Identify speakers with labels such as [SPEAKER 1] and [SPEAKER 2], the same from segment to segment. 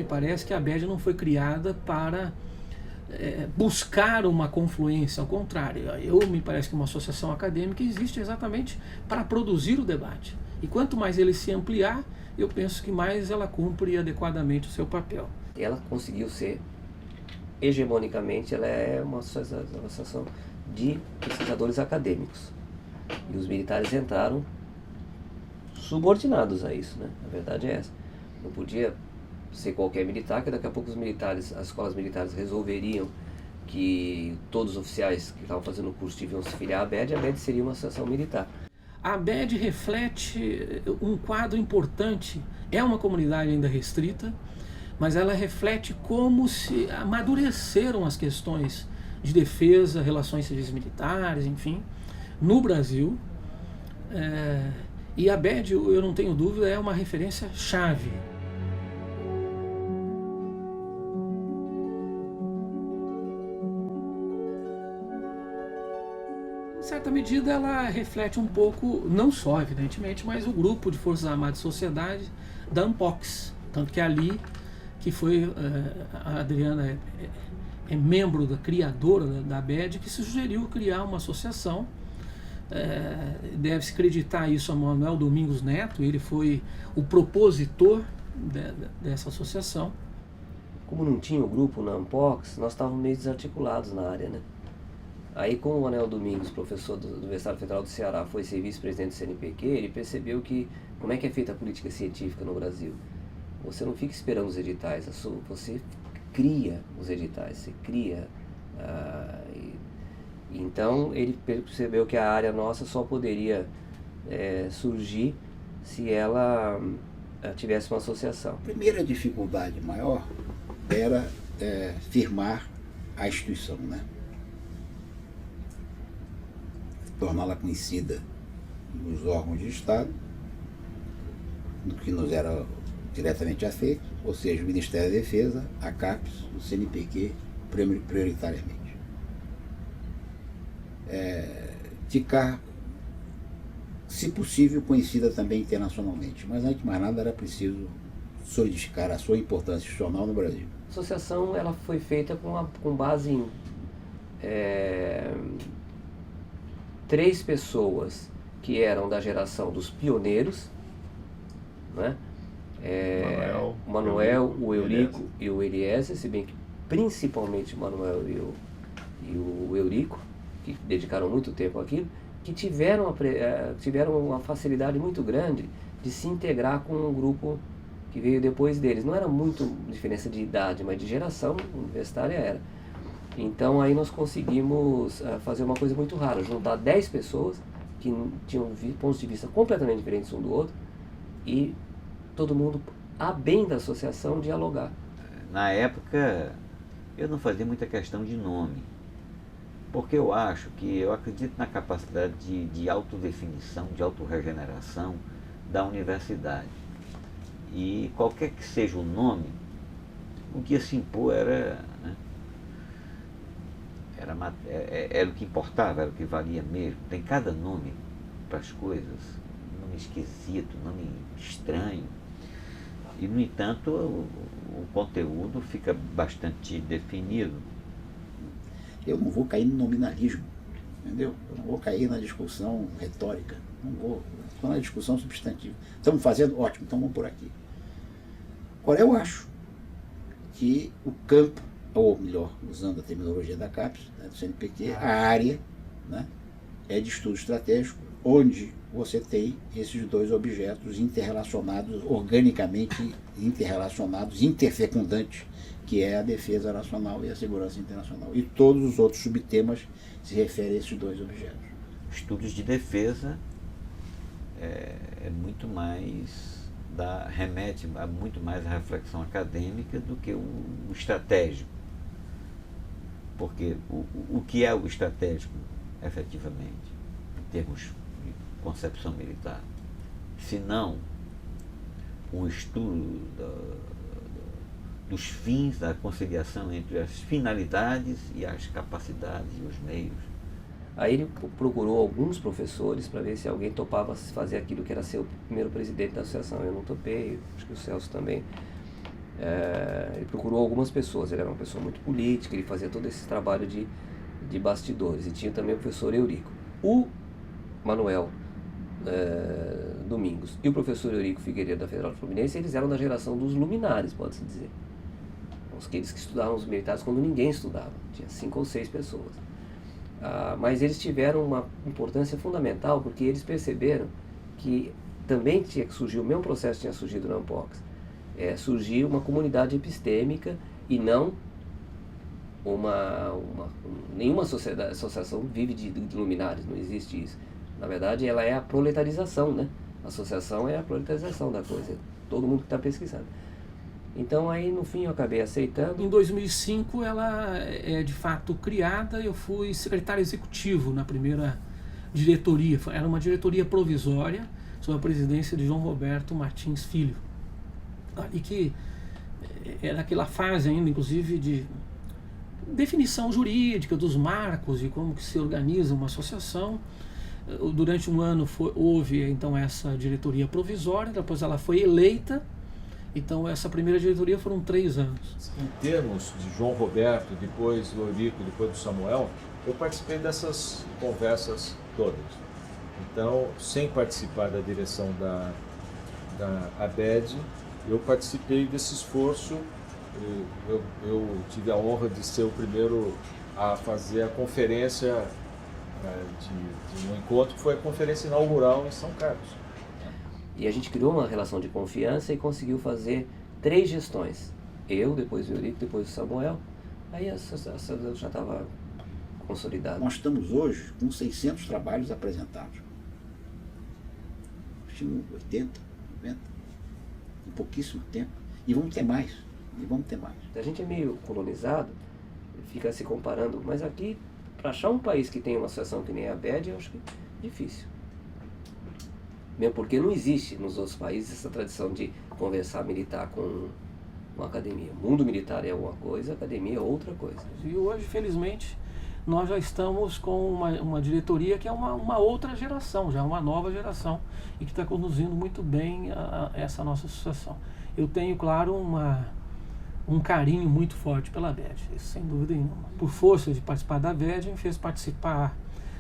[SPEAKER 1] parece que a ABED não foi criada para buscar uma confluência, ao contrário. Me parece que uma associação acadêmica existe exatamente para produzir o debate. E quanto mais ele se ampliar, eu penso que mais ela cumpre adequadamente o seu papel.
[SPEAKER 2] Ela conseguiu ser, hegemonicamente, ela é uma associação de pesquisadores acadêmicos. E os militares entraram subordinados a isso, né? A verdade é essa. Não podia ser qualquer militar, que daqui a pouco as escolas militares resolveriam que todos os oficiais que estavam fazendo o curso deviam se filiar à ABED, a ABED seria uma associação militar.
[SPEAKER 1] A ABED reflete um quadro importante, é uma comunidade ainda restrita, mas ela reflete como se amadureceram as questões de defesa, relações civis militares, enfim, no Brasil. E a ABED, eu não tenho dúvida, é uma referência chave. Em certa medida, ela reflete um pouco, não só, evidentemente, mas o grupo de Forças Armadas e Sociedade da ANPOX. Tanto que ali, que foi a Adriana é membro criadora da ABED, que sugeriu criar uma associação. Deve-se acreditar isso a Manuel Domingos Neto, ele foi o propositor dessa associação.
[SPEAKER 2] Como não tinha o grupo na ANPOX, nós estávamos meio desarticulados na área, né? Aí, como o Manuel Domingos, professor da Universidade Federal do Ceará, foi ser vice-presidente do CNPq, ele percebeu que como é que é feita a política científica no Brasil. Você não fica esperando os editais, você cria os editais, você cria. Então, ele percebeu que a área nossa só poderia surgir se ela tivesse uma associação.
[SPEAKER 3] A primeira dificuldade maior era firmar a instituição, né? Torná-la conhecida nos órgãos de Estado, do que nos era diretamente afeito, ou seja, o Ministério da Defesa, a CAPES, o CNPq, prioritariamente. Ficar, se possível, conhecida também internacionalmente, mas antes de mais nada era preciso solidificar a sua importância institucional no Brasil.
[SPEAKER 2] A associação ela foi feita com base em 3 pessoas que eram da geração dos pioneiros, né? Manuel, o Eurico e o Eliezer, se bem que principalmente o Manuel e o Eurico, que dedicaram muito tempo àquilo, que tiveram uma facilidade muito grande de se integrar com um grupo que veio depois deles. Não era muito diferença de idade, mas de geração universitária era. Então aí nós conseguimos fazer uma coisa muito rara, juntar 10 pessoas que tinham pontos de vista completamente diferentes um do outro e todo mundo, a bem da associação, dialogar.
[SPEAKER 4] Na época eu não fazia muita questão de nome, porque eu acredito na capacidade de autodefinição, de autorregeneração da universidade. E qualquer que seja o nome, o que ia se impor era o que importava, era o que valia mesmo. Tem cada nome para as coisas, nome esquisito, nome estranho. E, no entanto, o conteúdo fica bastante definido.
[SPEAKER 3] Eu não vou cair no nominalismo, entendeu? Eu não vou cair na discussão retórica, não vou. Estou na discussão substantiva. Estamos fazendo? Ótimo, então vamos por aqui. Agora, eu acho que o campo, ou melhor, usando a terminologia da CAPES, do CNPq, a área, né, é de estudo estratégico, onde você tem esses 2 objetos interrelacionados, organicamente interrelacionados, interfecundantes, que é a defesa nacional e a segurança internacional. E todos os outros subtemas se referem a esses 2 objetos.
[SPEAKER 4] Estudos de defesa muito mais remete a muito mais a reflexão acadêmica do que o estratégico. Porque o que é o estratégico, efetivamente, em termos de concepção militar? Se não um estudo dos fins, da conciliação entre as finalidades e as capacidades e os meios.
[SPEAKER 2] Aí ele procurou alguns professores para ver se alguém topava fazer aquilo que era ser o primeiro presidente da associação. Eu não topei, acho que o Celso também. Ele procurou algumas pessoas, ele era uma pessoa muito política, ele fazia todo esse trabalho de bastidores, e tinha também o professor Eurico. O Manuel Domingos e o professor Eurico Figueiredo da Federal Fluminense, eles eram da geração dos luminares, pode-se dizer. Aqueles que estudavam os militares quando ninguém estudava, tinha 5 ou 6 pessoas. Mas eles tiveram uma importância fundamental, porque eles perceberam que também tinha que surgir, o mesmo processo tinha surgido na Ampox, surgir uma comunidade epistêmica e não nenhuma associação vive de luminares, não existe isso. Na verdade, ela é a proletarização, né? A associação é a proletarização da coisa, todo mundo que está pesquisando. Então aí no fim eu acabei aceitando.
[SPEAKER 1] Em 2005 ela é de fato criada, eu fui secretário executivo na primeira diretoria, era uma diretoria provisória sob a presidência de João Roberto Martins Filho. Ali que era aquela fase ainda, inclusive, de definição jurídica dos marcos e como que se organiza uma associação. Durante um ano houve então essa diretoria provisória, depois ela foi eleita. Então essa primeira diretoria foram 3 anos.
[SPEAKER 5] Em termos de João Roberto, depois do Eurico, depois do Samuel, eu participei dessas conversas todas. Então, sem participar da direção da ABED, eu participei desse esforço. Eu tive a honra de ser o primeiro a fazer a conferência de um encontro, que foi a conferência inaugural em São Carlos.
[SPEAKER 2] E a gente criou uma relação de confiança e conseguiu fazer 3 gestões. Eu, depois o Eurico, depois o Samuel. Aí a associação já estava consolidada.
[SPEAKER 3] Nós estamos hoje com 600 trabalhos apresentados. Tínhamos 80, 90, em pouquíssimo tempo. E vamos ter mais.
[SPEAKER 2] A gente é meio colonizado, fica se comparando, mas aqui, para achar um país que tem uma associação que nem a ABED, eu acho que é difícil. Mesmo porque não existe nos outros países essa tradição de conversar militar com uma academia. O mundo militar é uma coisa, a academia é outra coisa.
[SPEAKER 1] E hoje, felizmente, nós já estamos com uma diretoria que é uma outra geração, já uma nova geração, e que está conduzindo muito bem essa nossa associação. Eu tenho, claro, um carinho muito forte pela ABED, sem dúvida nenhuma. Por força de participar da ABED, me fez participar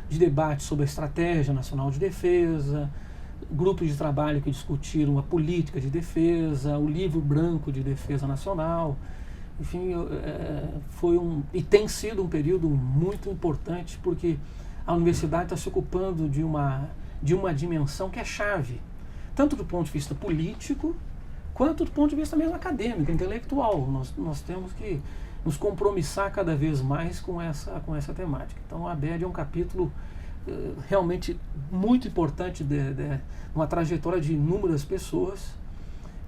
[SPEAKER 1] de debates sobre a Estratégia Nacional de Defesa, grupos de trabalho que discutiram a política de defesa, o livro branco de defesa nacional. Enfim, e tem sido um período muito importante, porque a universidade está se ocupando de uma dimensão que é chave, tanto do ponto de vista político, quanto do ponto de vista mesmo acadêmico, intelectual. Nós temos que nos compromissar cada vez mais com essa temática. Então a ABED é um capítulo realmente muito importante de uma trajetória de inúmeras pessoas,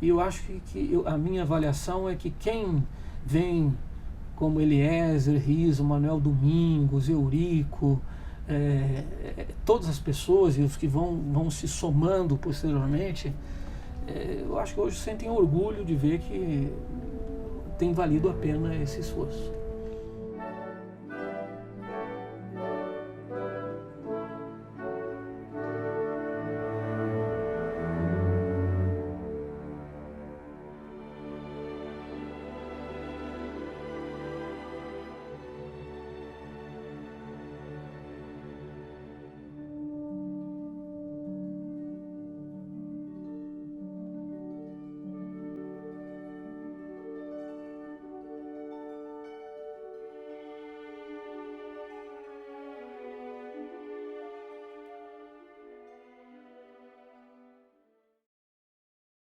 [SPEAKER 1] e eu acho que a minha avaliação é que quem vem como Eliezer, Riso, Manuel Domingos, Eurico, todas as pessoas e os que vão se somando posteriormente, eu acho que hoje sentem orgulho de ver que tem valido a pena esse esforço.